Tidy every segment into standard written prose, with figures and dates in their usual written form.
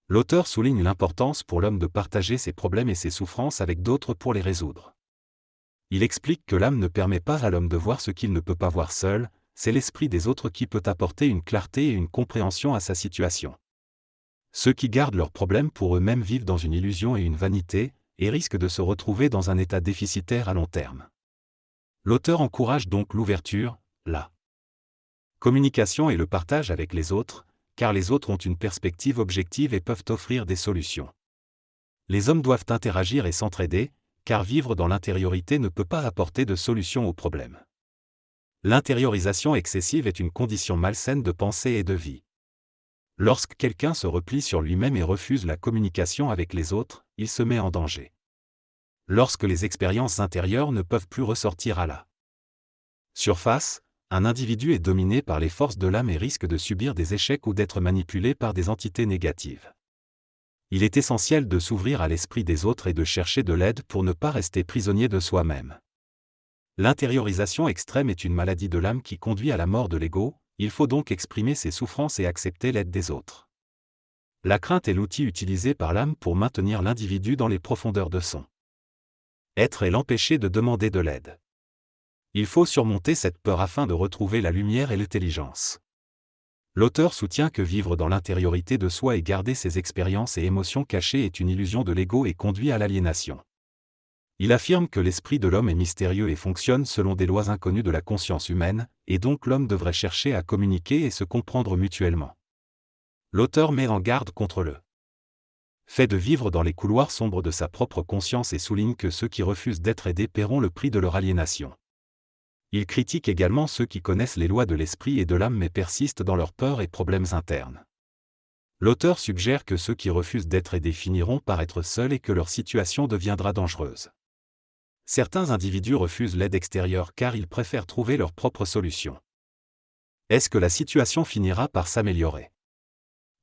L'auteur souligne l'importance pour l'homme de partager ses problèmes et ses souffrances avec d'autres pour les résoudre. Il explique que l'âme ne permet pas à l'homme de voir ce qu'il ne peut pas voir seul, c'est l'esprit des autres qui peut apporter une clarté et une compréhension à sa situation. Ceux qui gardent leurs problèmes pour eux-mêmes vivent dans une illusion et une vanité, et risquent de se retrouver dans un état déficitaire à long terme. L'auteur encourage donc l'ouverture, la communication et le partage avec les autres, car les autres ont une perspective objective et peuvent offrir des solutions. Les hommes doivent interagir et s'entraider, car vivre dans l'intériorité ne peut pas apporter de solution aux problèmes. L'intériorisation excessive est une condition malsaine de pensée et de vie. Lorsque quelqu'un se replie sur lui-même et refuse la communication avec les autres, il se met en danger. Lorsque les expériences intérieures ne peuvent plus ressortir à la surface, un individu est dominé par les forces de l'âme et risque de subir des échecs ou d'être manipulé par des entités négatives. Il est essentiel de s'ouvrir à l'esprit des autres et de chercher de l'aide pour ne pas rester prisonnier de soi-même. L'intériorisation extrême est une maladie de l'âme qui conduit à la mort de l'ego, il faut donc exprimer ses souffrances et accepter l'aide des autres. La crainte est l'outil utilisé par l'âme pour maintenir l'individu dans les profondeurs de son être et l'empêcher de demander de l'aide. Il faut surmonter cette peur afin de retrouver la lumière et l'intelligence. L'auteur soutient que vivre dans l'intériorité de soi et garder ses expériences et émotions cachées est une illusion de l'ego et conduit à l'aliénation. Il affirme que l'esprit de l'homme est mystérieux et fonctionne selon des lois inconnues de la conscience humaine, et donc l'homme devrait chercher à communiquer et se comprendre mutuellement. L'auteur met en garde contre le fait de vivre dans les couloirs sombres de sa propre conscience et souligne que ceux qui refusent d'être aidés paieront le prix de leur aliénation. Il critique également ceux qui connaissent les lois de l'esprit et de l'âme mais persistent dans leurs peurs et problèmes internes. L'auteur suggère que ceux qui refusent d'être aidés finiront par être seuls et que leur situation deviendra dangereuse. Certains individus refusent l'aide extérieure car ils préfèrent trouver leur propre solution. Est-ce que la situation finira par s'améliorer ?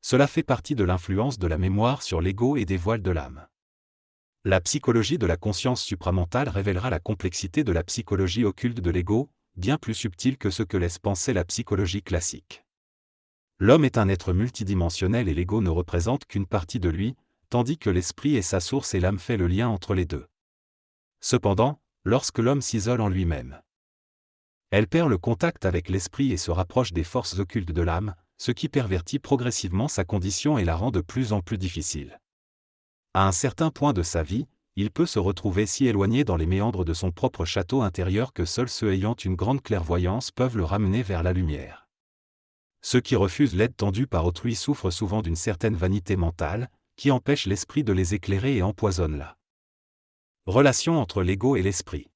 Cela fait partie de l'influence de la mémoire sur l'ego et des voiles de l'âme. La psychologie de la conscience supramentale révélera la complexité de la psychologie occulte de l'ego, bien plus subtile que ce que laisse penser la psychologie classique. L'homme est un être multidimensionnel et l'ego ne représente qu'une partie de lui, tandis que l'esprit est sa source et l'âme fait le lien entre les deux. Cependant, lorsque l'homme s'isole en lui-même, elle perd le contact avec l'esprit et se rapproche des forces occultes de l'âme, ce qui pervertit progressivement sa condition et la rend de plus en plus difficile. À un certain point de sa vie, il peut se retrouver si éloigné dans les méandres de son propre château intérieur que seuls ceux ayant une grande clairvoyance peuvent le ramener vers la lumière. Ceux qui refusent l'aide tendue par autrui souffrent souvent d'une certaine vanité mentale, qui empêche l'esprit de les éclairer et empoisonne la relation entre l'ego et l'esprit.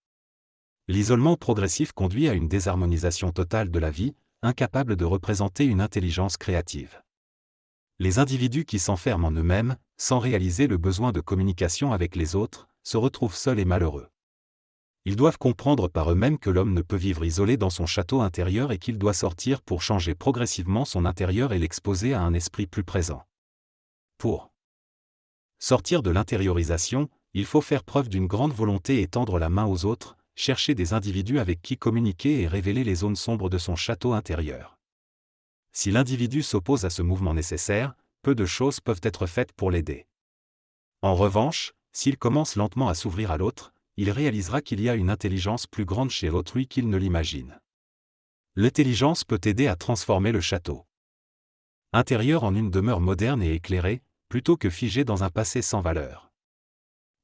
L'isolement progressif conduit à une désharmonisation totale de la vie, incapable de représenter une intelligence créative. Les individus qui s'enferment en eux-mêmes, sans réaliser le besoin de communication avec les autres, se retrouvent seuls et malheureux. Ils doivent comprendre par eux-mêmes que l'homme ne peut vivre isolé dans son château intérieur et qu'il doit sortir pour changer progressivement son intérieur et l'exposer à un esprit plus présent. Pour sortir de l'intériorisation, il faut faire preuve d'une grande volonté et tendre la main aux autres, chercher des individus avec qui communiquer et révéler les zones sombres de son château intérieur. Si l'individu s'oppose à ce mouvement nécessaire, peu de choses peuvent être faites pour l'aider. En revanche, s'il commence lentement à s'ouvrir à l'autre, il réalisera qu'il y a une intelligence plus grande chez l'autrui qu'il ne l'imagine. L'intelligence peut aider à transformer le château intérieur en une demeure moderne et éclairée, plutôt que figée dans un passé sans valeur.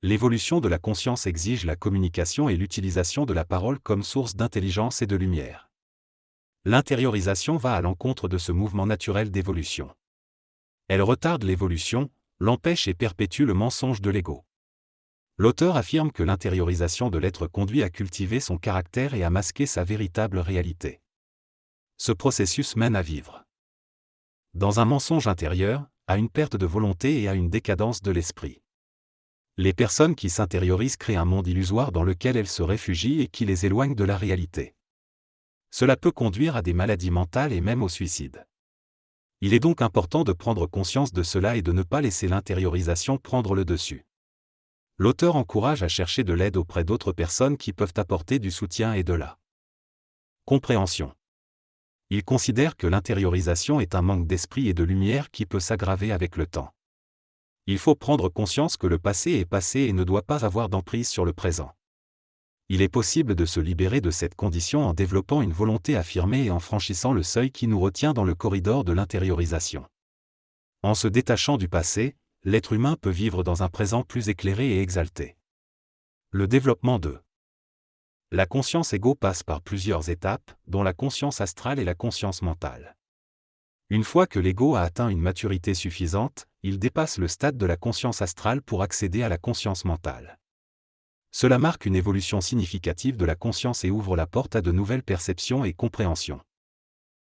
L'évolution de la conscience exige la communication et l'utilisation de la parole comme source d'intelligence et de lumière. L'intériorisation va à l'encontre de ce mouvement naturel d'évolution. Elle retarde l'évolution, l'empêche et perpétue le mensonge de l'ego. L'auteur affirme que l'intériorisation de l'être conduit à cultiver son caractère et à masquer sa véritable réalité. Ce processus mène à vivre dans un mensonge intérieur, à une perte de volonté et à une décadence de l'esprit. Les personnes qui s'intériorisent créent un monde illusoire dans lequel elles se réfugient et qui les éloigne de la réalité. Cela peut conduire à des maladies mentales et même au suicide. Il est donc important de prendre conscience de cela et de ne pas laisser l'intériorisation prendre le dessus. L'auteur encourage à chercher de l'aide auprès d'autres personnes qui peuvent apporter du soutien et de la compréhension. Il considère que l'intériorisation est un manque d'esprit et de lumière qui peut s'aggraver avec le temps. Il faut prendre conscience que le passé est passé et ne doit pas avoir d'emprise sur le présent. Il est possible de se libérer de cette condition en développant une volonté affirmée et en franchissant le seuil qui nous retient dans le corridor de l'intériorisation. En se détachant du passé, l'être humain peut vivre dans un présent plus éclairé et exalté. Le développement de la conscience égo passe par plusieurs étapes, dont la conscience astrale et la conscience mentale. Une fois que l'ego a atteint une maturité suffisante, il dépasse le stade de la conscience astrale pour accéder à la conscience mentale. Cela marque une évolution significative de la conscience et ouvre la porte à de nouvelles perceptions et compréhensions.